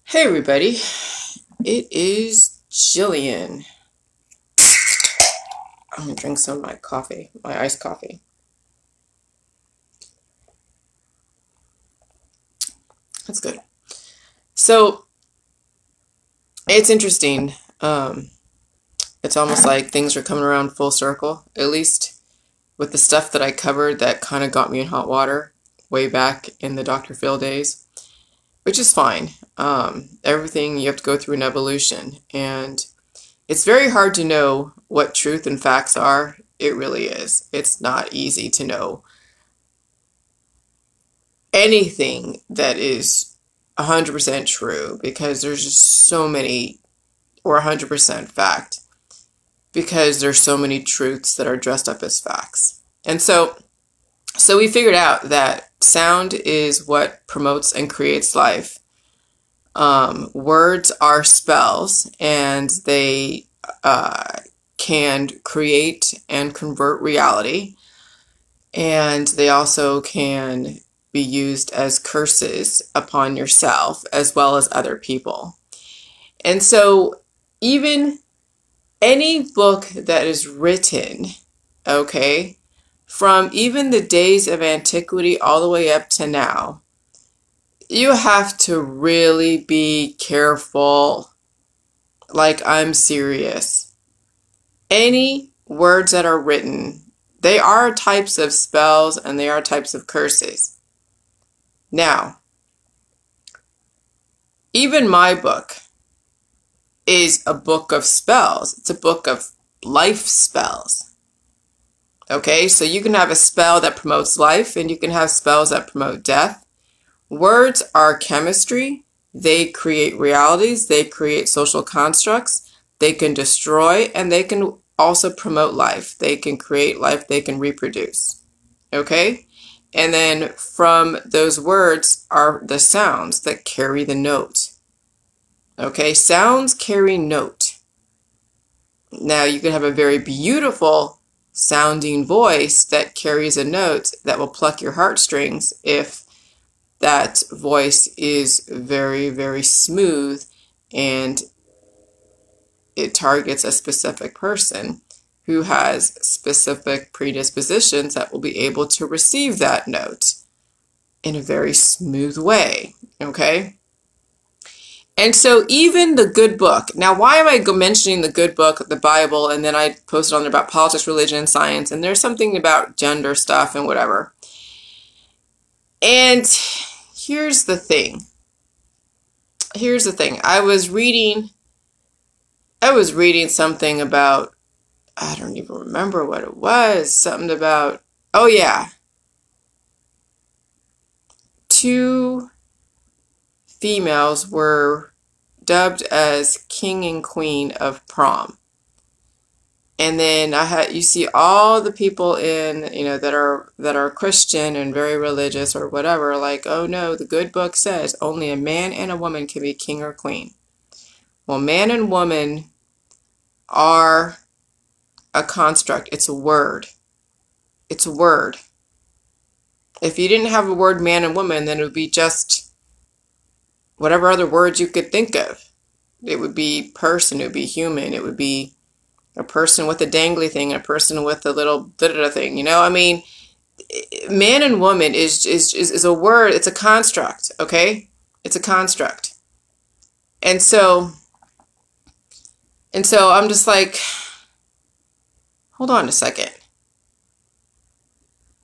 Hey everybody, it is Jillian. I'm gonna drink some of my coffee, my iced coffee. That's good. So it's interesting. It's almost like things are coming around full circle, at least with the stuff that I covered that kind of got me in hot water way back in the Dr. Phil days, which is fine. Everything you have to go through an evolution, and it's very hard to know what truth and facts are. It really is. It's not easy to know anything that is 100% true because there's just so many, or 100% fact, because there's so many truths that are dressed up as facts. And so we figured out that sound is what promotes and creates life. Words are spells, and they can create and convert reality, and they also can be used as curses upon yourself as well as other people. And so even any book that is written, okay, from even the days of antiquity all the way up to now, you have to really be careful. Like, I'm serious. Any words that are written, they are types of spells and they are types of curses. Now, even my book is a book of spells. It's a book of life spells. Okay, so you can have a spell that promotes life and you can have spells that promote death. Words are chemistry. They create realities. They create social constructs. They can destroy, and they can also promote life. They can create life. They can reproduce. Okay? And then from those words are the sounds that carry the note. Okay? Sounds carry note. Now, you can have a very beautiful sounding voice that carries a note that will pluck your heartstrings if that voice is very, very smooth and it targets a specific person who has specific predispositions that will be able to receive that note in a very smooth way, okay? And so even the good book, now why am I mentioning the good book, the Bible, and then I posted on there about politics, religion, and science, and there's something about gender stuff and whatever. And here's the thing. I was reading something about, I don't even remember what it was. Something about, oh yeah, 2 females were dubbed as king and queen of prom. And then you see all the people in, that are Christian and very religious or whatever, like, oh no, the good book says only a man and a woman can be king or queen. Well, man and woman are a construct. It's a word. It's a word. If you didn't have a word man and woman, then it would be just whatever other words you could think of. It would be person, it would be human, it would be a person with a dangly thing, a person with a little da-da-da thing, I mean, man and woman is a word, it's a construct, okay? It's a construct. And so I'm just like, hold on a second.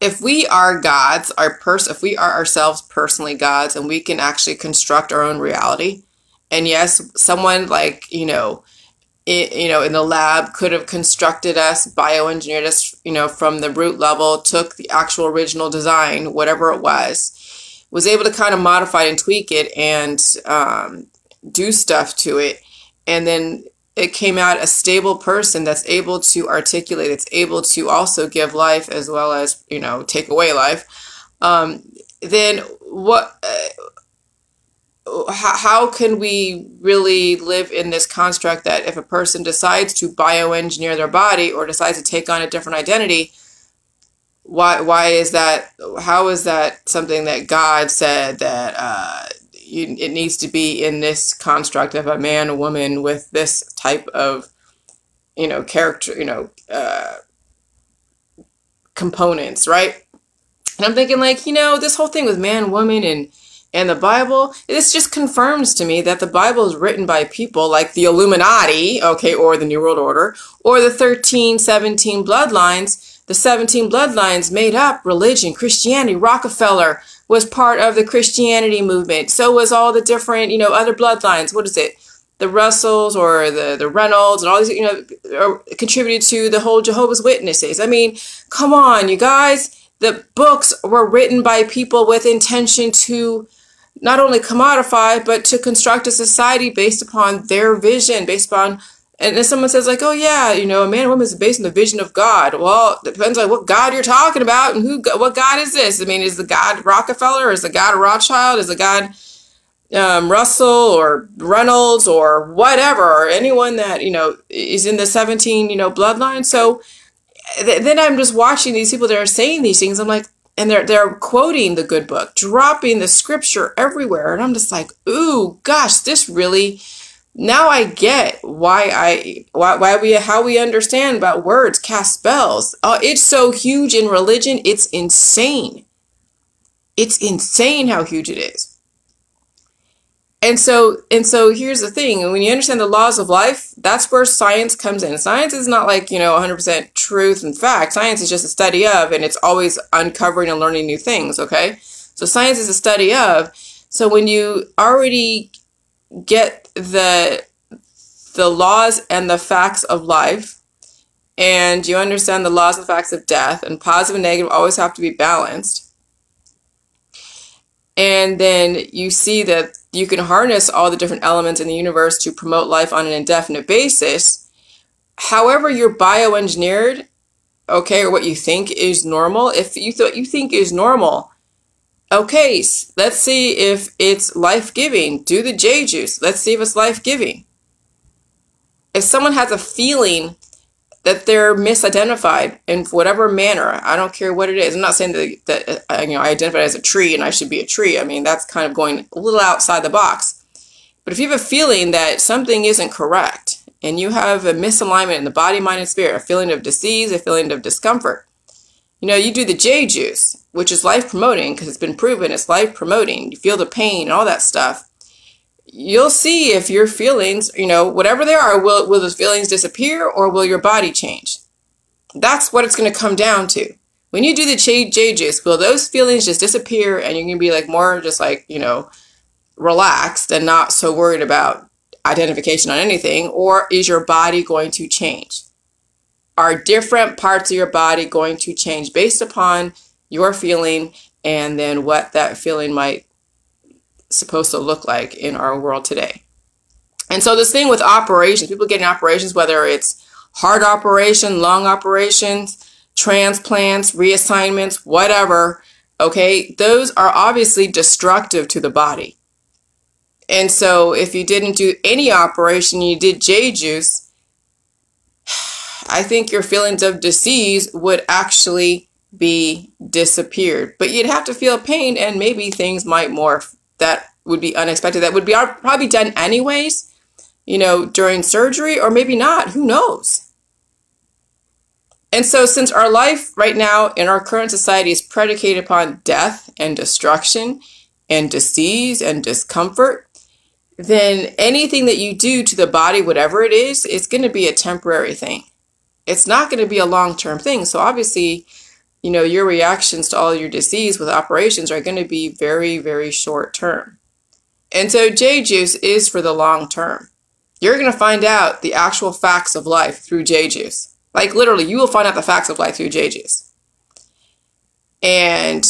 If we are gods, if we are ourselves personally gods, and we can actually construct our own reality, and yes, someone like, in the lab could have constructed us, bioengineered us, from the root level, took the actual original design, whatever it was able to kind of modify and tweak it and do stuff to it. And then it came out a stable person that's able to articulate, it's able to also give life as well as, take away life. Then what... how can we really live in this construct that if a person decides to bioengineer their body or decides to take on a different identity, why is that? How is that something that God said that it needs to be in this construct of a man, a woman with this type of, character, components, right? And I'm thinking like, this whole thing with man, woman, and the Bible, this just confirms to me that the Bible is written by people like the Illuminati, okay, or the New World Order, or the 17 bloodlines. The 17 bloodlines made up religion, Christianity. Rockefeller was part of the Christianity movement. So was all the different, other bloodlines. What is it? The Russells or the Reynolds and all these, contributed to the whole Jehovah's Witnesses. I mean, come on, you guys. The books were written by people with intention to not only commodify, but to construct a society based upon their vision, based upon, and then someone says like, oh yeah, a man and woman is based on the vision of God. Well, it depends on what God you're talking about and what God is this? I mean, is the God Rockefeller? Is the God Rothschild? Is the God Russell or Reynolds or whatever, or anyone that, is in the 17, bloodline? So then I'm just watching these people that are saying these things. I'm like, and they're quoting the good book, dropping the scripture everywhere. And I'm just like, ooh, gosh, this really, now I get how we understand about words, cast spells. Oh, it's so huge in religion. It's insane. It's insane how huge it is. And so here's the thing. When you understand the laws of life, that's where science comes in. Science is not like, 100% truth and fact. Science is just a study of, and it's always uncovering and learning new things, okay? So science is a study of. So when you already get the laws and the facts of life, and you understand the laws and facts of death, and positive and negative always have to be balanced, and then you see that you can harness all the different elements in the universe to promote life on an indefinite basis. However, you're bioengineered, okay, or what you think is normal. If you think is normal, okay, let's see if it's life-giving. Do the JJuice. Let's see if it's life-giving. If someone has a feeling that they're misidentified in whatever manner, I don't care what it is. I'm not saying that I identify as a tree and I should be a tree. I mean, that's kind of going a little outside the box. But if you have a feeling that something isn't correct and you have a misalignment in the body, mind, and spirit, a feeling of disease, a feeling of discomfort, you do the JJuice, which is life promoting because it's been proven it's life promoting. You feel the pain and all that stuff. You'll see if your feelings, whatever they are, will those feelings disappear or will your body change? That's what it's going to come down to. When you do the JJuice, will those feelings just disappear and you're going to be like more just like, relaxed and not so worried about identification on anything? Or is your body going to change? Are different parts of your body going to change based upon your feeling and then what that feeling might supposed to look like in our world today? And so this thing with operations, people getting operations, whether it's heart operation, lung operations, transplants, reassignments, whatever, okay, those are obviously destructive to the body. And so if you didn't do any operation, you did JJuice, I think your feelings of disease would actually be disappeared. But you'd have to feel pain and maybe things might morph. That would be unexpected. That would be probably done anyways, during surgery, or maybe not. Who knows? And so since our life right now in our current society is predicated upon death and destruction and disease and discomfort, then anything that you do to the body, whatever it is, it's going to be a temporary thing. It's not going to be a long-term thing. So obviously, your reactions to all your disease with operations are going to be very, very short term. And so JJuice is for the long term. You're going to find out the actual facts of life through JJuice. Like literally, you will find out the facts of life through JJuice. And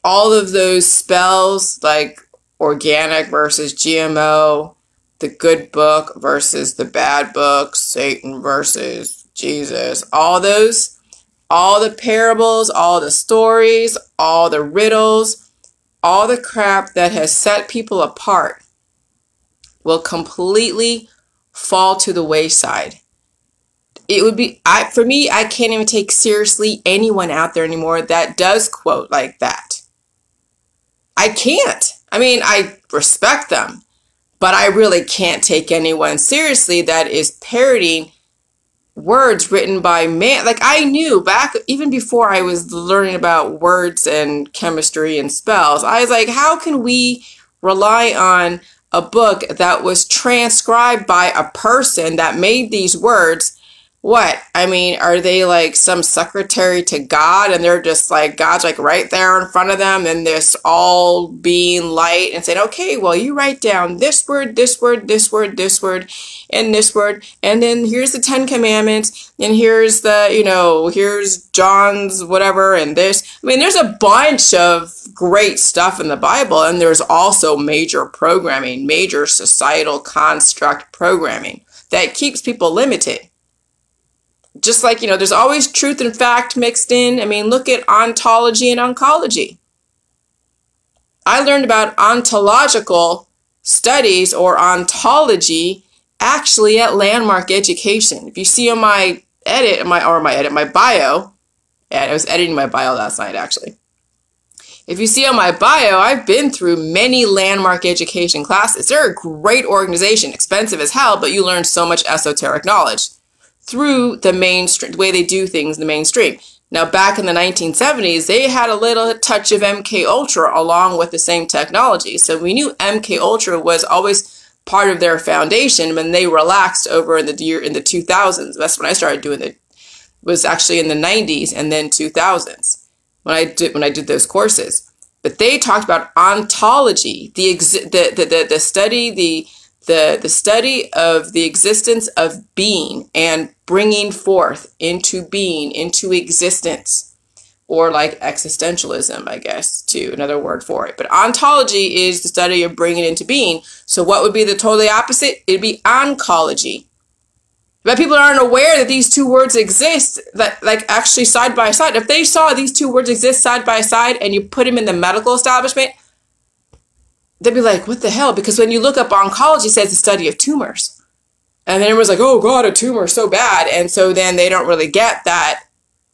all of those spells, like organic versus GMO, the good book versus the bad book, Satan versus Jesus, all the parables, all the stories, all the riddles, all the crap that has set people apart will completely fall to the wayside. It would be, for me, I can't even take seriously anyone out there anymore that does quote like that. I can't. I mean, I respect them, but I really can't take anyone seriously that is parroting words written by man. Like, I knew back, even before I was learning about words and chemistry and spells, I was like, how can we rely on a book that was transcribed by a person that made these words? What? I mean, are they like some secretary to God, and they're just like, God's like right there in front of them, and this all being light and saying, okay, well, you write down this word, this word, this word, this word, and this word, and then here's the 10 Commandments, and here's the, here's John's whatever, and this. I mean, there's a bunch of great stuff in the Bible, and there's also major programming, major societal construct programming that keeps people limited. Just like, there's always truth and fact mixed in. I mean, look at ontology and oncology. I learned about ontological studies or ontology actually at Landmark Education. If you see on my bio, I was editing my bio last night actually. If you see on my bio, I've been through many Landmark Education classes. They're a great organization, expensive as hell, but you learn so much esoteric knowledge through the mainstream, the way they do things in the mainstream. Now, back in the 1970s, they had a little touch of MK Ultra along with the same technology. So we knew MK Ultra was always part of their foundation when they relaxed over in the 2000s. That's when I started doing it. Was actually in the 90s and then 2000s when I did those courses. But they talked about ontology, the study of the existence of being and bringing forth into being, into existence, or like existentialism, I guess, too, another word for it. But ontology is the study of bringing it into being. So what would be the totally opposite? It'd be oncology. But people aren't aware that these two words exist, that like actually side by side. If they saw these two words exist side by side and you put them in the medical establishment, they'd be like, what the hell? Because when you look up oncology, it says the study of tumors. And then everyone's like, oh God, a tumor is so bad. And so then they don't really get that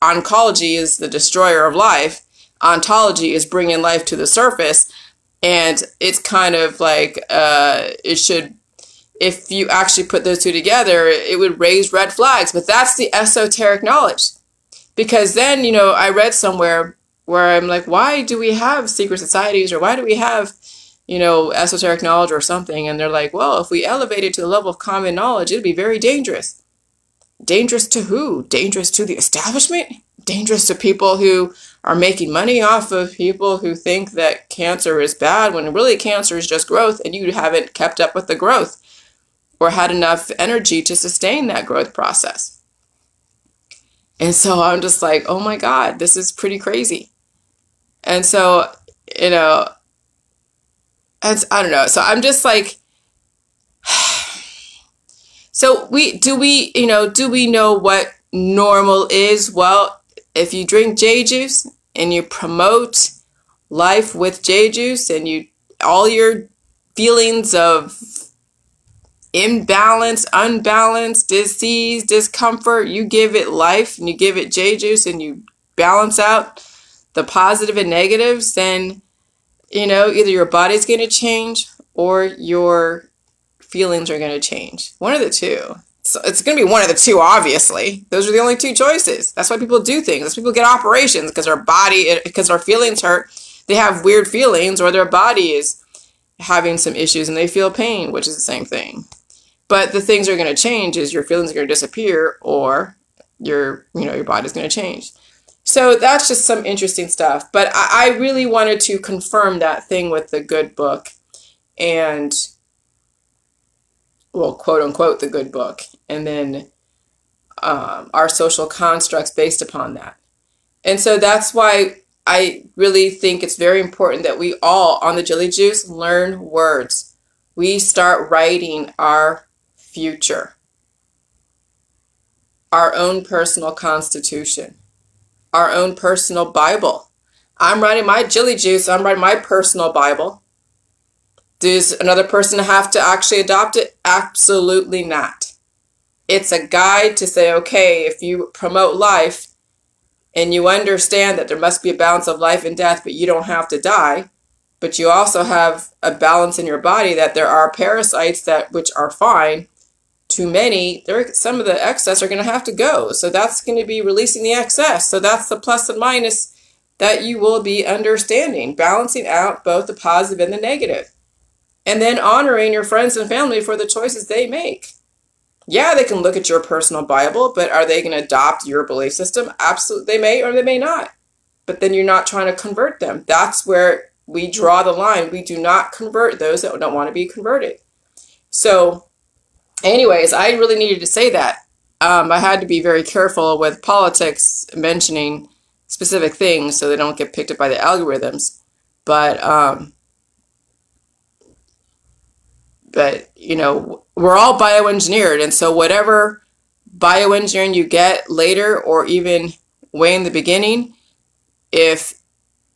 oncology is the destroyer of life. Ontology is bringing life to the surface. And it's kind of like, if you actually put those two together, it would raise red flags. But that's the esoteric knowledge. Because then, I read somewhere where I'm like, why do we have secret societies, or why do we have esoteric knowledge or something? And they're like, well, if we elevate it to the level of common knowledge, it'd be very dangerous. Dangerous to who? Dangerous to the establishment? Dangerous to people who are making money off of people who think that cancer is bad, when really cancer is just growth, and you haven't kept up with the growth or had enough energy to sustain that growth process. And so I'm just like, oh my God, this is pretty crazy. And so, I don't know. So I'm just like, so do we know what normal is? Well, if you drink JJuice and you promote life with JJuice, and all your feelings of imbalance, unbalance, disease, discomfort, you give it life and you give it JJuice and you balance out the positive and negatives, then either your body's going to change or your feelings are going to change. One of the two. So it's going to be one of the two, obviously. Those are the only two choices. That's why people do things. That's why people get operations, because their feelings hurt. They have weird feelings, or their body is having some issues and they feel pain, which is the same thing. But the things are going to change is your feelings are going to disappear, or your body's going to change. So that's just some interesting stuff. But I really wanted to confirm that thing with the good book and, well, quote unquote, the good book. And then our social constructs based upon that. And so that's why I really think it's very important that we all on the JJuice learn words. We start writing our future, our own personal constitution, our own personal Bible. I'm writing my JJuice. I'm writing my personal Bible. Does another person have to actually adopt it? Absolutely not. It's a guide to say, okay, if you promote life and you understand that there must be a balance of life and death, but you don't have to die, but you also have a balance in your body that there are parasites that which are fine. Too many, some of the excess are going to have to go. So that's going to be releasing the excess. So that's the plus and minus that you will be understanding, balancing out both the positive and the negative. And then honoring your friends and family for the choices they make. Yeah, they can look at your personal Bible, but are they going to adopt your belief system? Absolutely, they may or they may not. But then you're not trying to convert them. That's where we draw the line. We do not convert those that don't want to be converted. So anyways, I really needed to say that. I had to be very careful with politics mentioning specific things so they don't get picked up by the algorithms. But you know, we're all bioengineered, and so whatever bioengineering you get later or even way in the beginning, if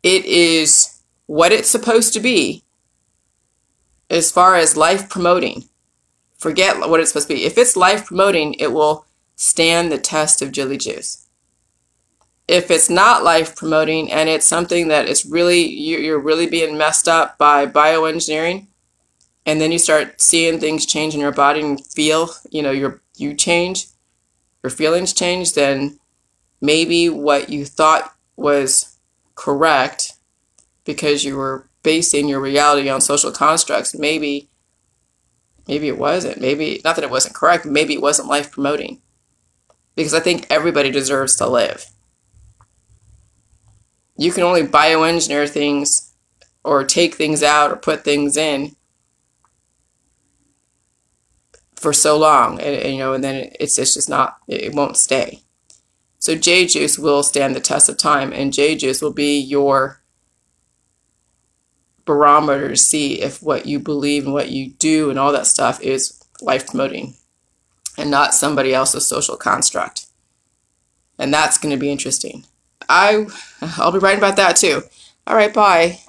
it is what it's supposed to be as far as life promoting, forget what it's supposed to be. If it's life promoting, it will stand the test of JJuice. If it's not life promoting and it's something that is really, you're really being messed up by bioengineering, and then you start seeing things change in your body and feel, you know, you change, your feelings change, then maybe what you thought was correct because you were basing your reality on social constructs, maybe it wasn't. Maybe, not that it wasn't correct, maybe it wasn't life promoting. Because I think everybody deserves to live. You can only bioengineer things or take things out or put things in for so long, and you know, and then it's just not, it won't stay. So JJuice will stand the test of time, and JJuice will be your barometer to see if what you believe and what you do and all that stuff is life promoting and not somebody else's social construct. And that's going to be interesting. I'll be writing about that too. All right, bye.